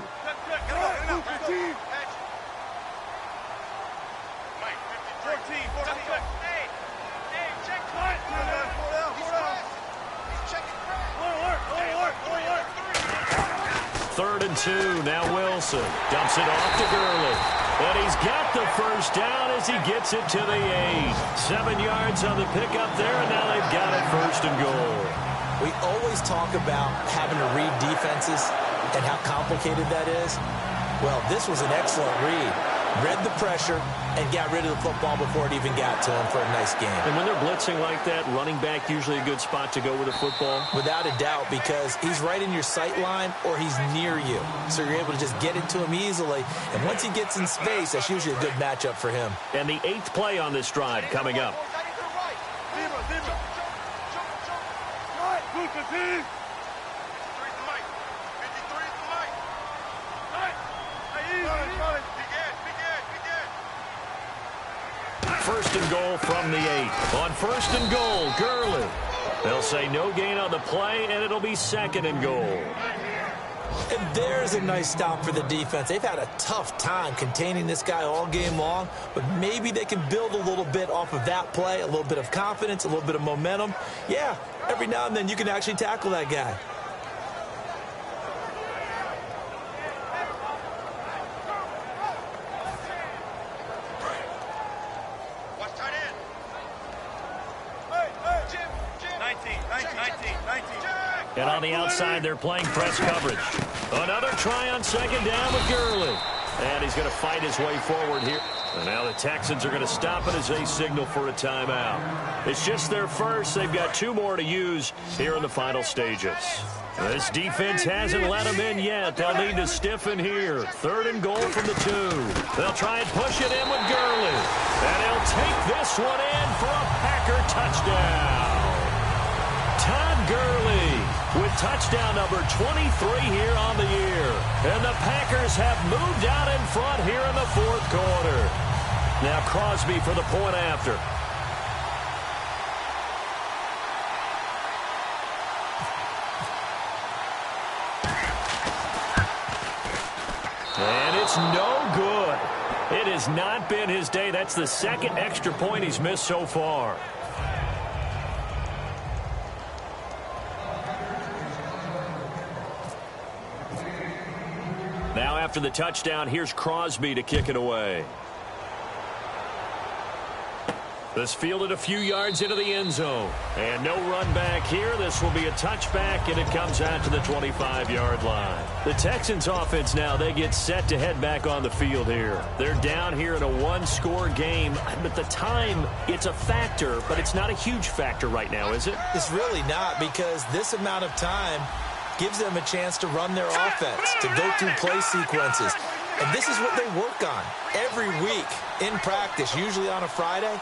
Third and 2, now Wilson dumps it off to Gurley. And he's got the first down as he gets it to the 8. 7 yards on the pickup there, and now they've got it 1st and goal. We always talk about having to read defenses and how complicated that is. Well, this was an excellent read. Read the pressure and got rid of the football before it even got to him for a nice game. And when they're blitzing like that, running back usually a good spot to go with the football? Without a doubt, because he's right in your sight line or he's near you. So you're able to just get into him easily. And once he gets in space, that's usually a good matchup for him. And the 8th play on this drive coming up. First and goal from the 8. On 1st and goal, Gurley. They'll say no gain on the play, and it'll be 2nd and goal. And there's a nice stop for the defense. They've had a tough time containing this guy all game long, but maybe they can build a little bit off of that play, a little bit of confidence, a little bit of momentum. Yeah, every now and then you can actually tackle that guy. And on the outside, they're playing press coverage. Another try on 2nd down with Gurley. And he's going to fight his way forward here. And now the Texans are going to stop it as they signal for a timeout. It's just their first. They've got 2 more to use here in the final stages. This defense hasn't let them in yet. They'll need to stiffen here. 3rd and goal from the 2. They'll try and push it in with Gurley. And he'll take this one in for a Packer touchdown. Todd Gurley with touchdown number 23 here on the year. And the Packers have moved out in front here in the 4th quarter. Now Crosby for the point after. And it's no good. It has not been his day. That's the second extra point he's missed so far. Now after the touchdown, here's Crosby to kick it away. This fielded a few yards into the end zone. And no run back here. This will be a touchback, and it comes out to the 25-yard line. The Texans offense now, they get set to head back on the field here. They're down here in a one-score game. At the time, it's a factor, but it's not a huge factor right now, is it? It's really not, because this amount of time gives them a chance to run their offense, to go through play sequences. And this is what they work on every week in practice, usually on a Friday.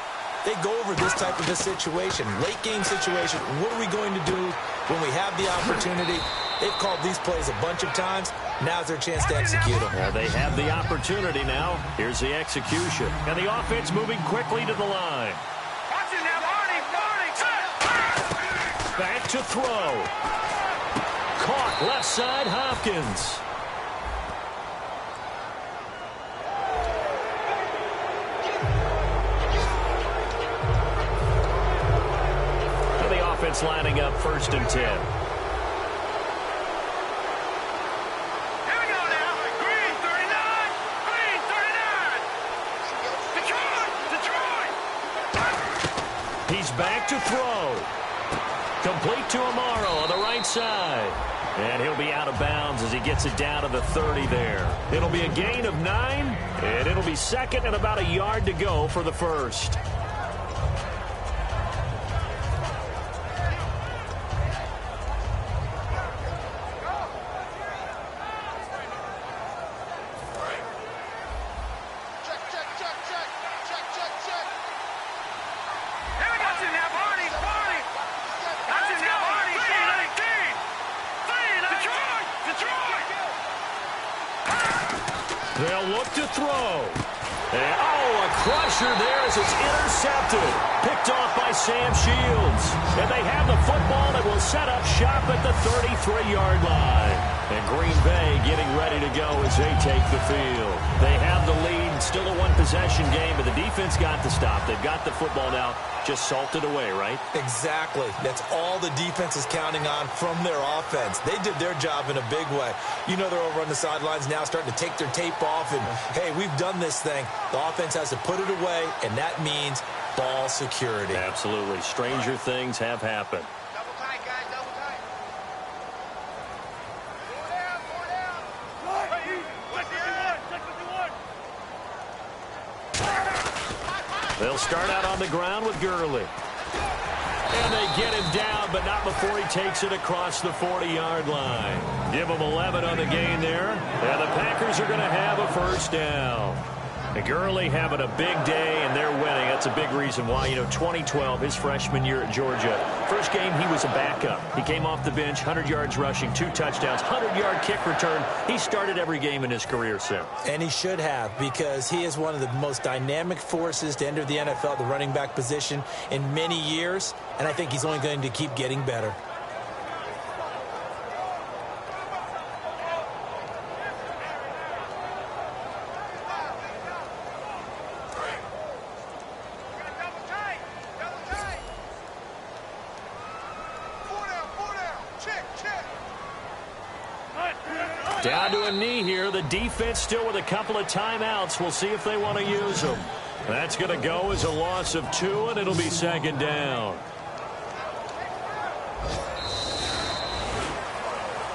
They go over this type of a situation, late game situation. What are we going to do when we have the opportunity? They've called these plays a bunch of times. Now's their chance to execute them. Well, they have the opportunity now. Here's the execution. And the offense moving quickly to the line. Back to throw. Caught left side, Hopkins. Offense lining up 1st and 10. Here we go now. Green 39. Green 39. Detroit. He's back to throw. Complete to Amaro on the right side. And he'll be out of bounds as he gets it down to the 30 there. It'll be a gain of 9, and it'll be 2nd and about a yard to go for the first. They'll look to throw. And, a crusher there as it's intercepted. Picked off by Sam Shields. And they have the football that will set up shop at the 33-yard line. And Green Bay getting ready to go as they take the field. They have the lead. Still a one-possession game, but the defense got the stop. They've got the football now. Just salted away, right? Exactly. That's all the defense is counting on from their offense. They did their job in a big way. You know they're over on the sidelines now starting to take their tape off, and, hey, we've done this thing. The offense has to put it away, and that means ball security. Absolutely. Stranger things have happened. Double tight, guys. Double tight. Four down. Check 51. They'll start out on the ground with Gurley. And they get him down, but not before he takes it across the 40-yard line. Give him 11 on the gain there. And the Packers are going to have a first down. And Gurley having a big day, and they're winning. That's a big reason why. 2012, his freshman year at Georgia. First game, he was a backup. He came off the bench, 100 yards rushing, 2 touchdowns, 100-yard kick return. He started every game in his career since. And he should have, because he is one of the most dynamic forces to enter the NFL, the running back position, in many years. And I think he's only going to keep getting better. Down to a knee here. The defense still with a couple of timeouts. We'll see if they want to use them. That's going to go as a loss of 2, and it'll be 2nd down.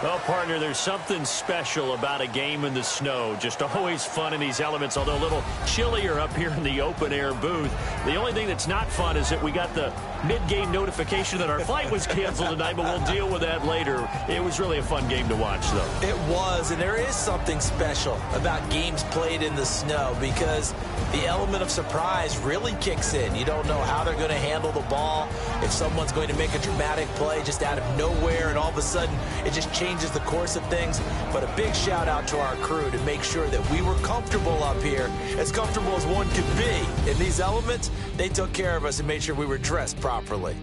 Well, partner, there's something special about a game in the snow. Just always fun in these elements, although a little chillier up here in the open-air booth. The only thing that's not fun is that we got the mid-game notification that our flight was canceled tonight, but we'll deal with that later. It was really a fun game to watch, though. It was, and there is something special about games played in the snow because the element of surprise really kicks in. You don't know how they're going to handle the ball, if someone's going to make a dramatic play just out of nowhere, and all of a sudden it just changes the course of things. But a big shout out to our crew to make sure that we were comfortable up here, as comfortable as one could be. In these elements, they took care of us and made sure we were dressed properly.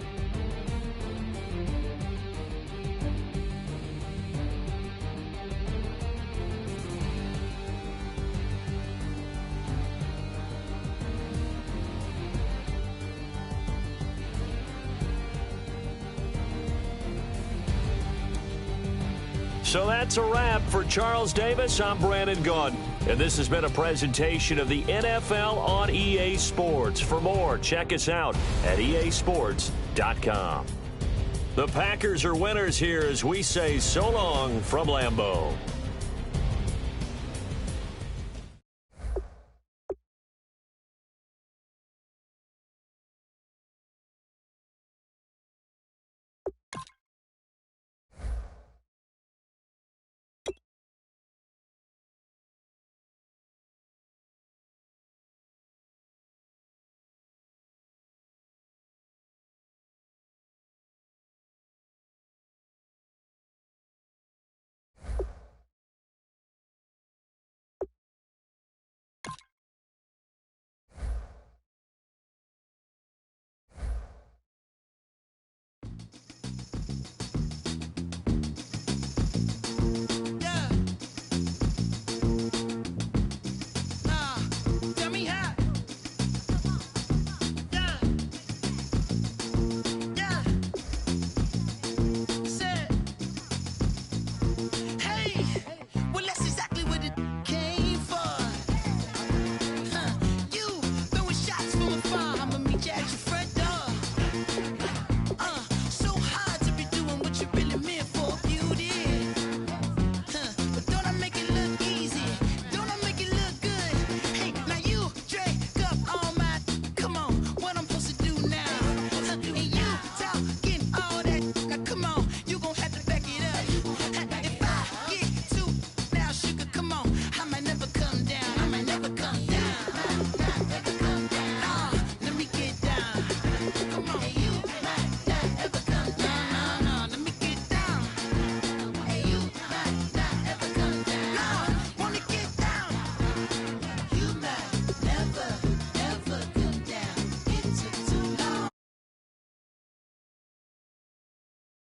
So that's a wrap. For Charles Davis, I'm Brandon Gaudin. And this has been a presentation of the NFL on EA Sports. For more, check us out at easports.com. The Packers are winners here as we say so long from Lambeau.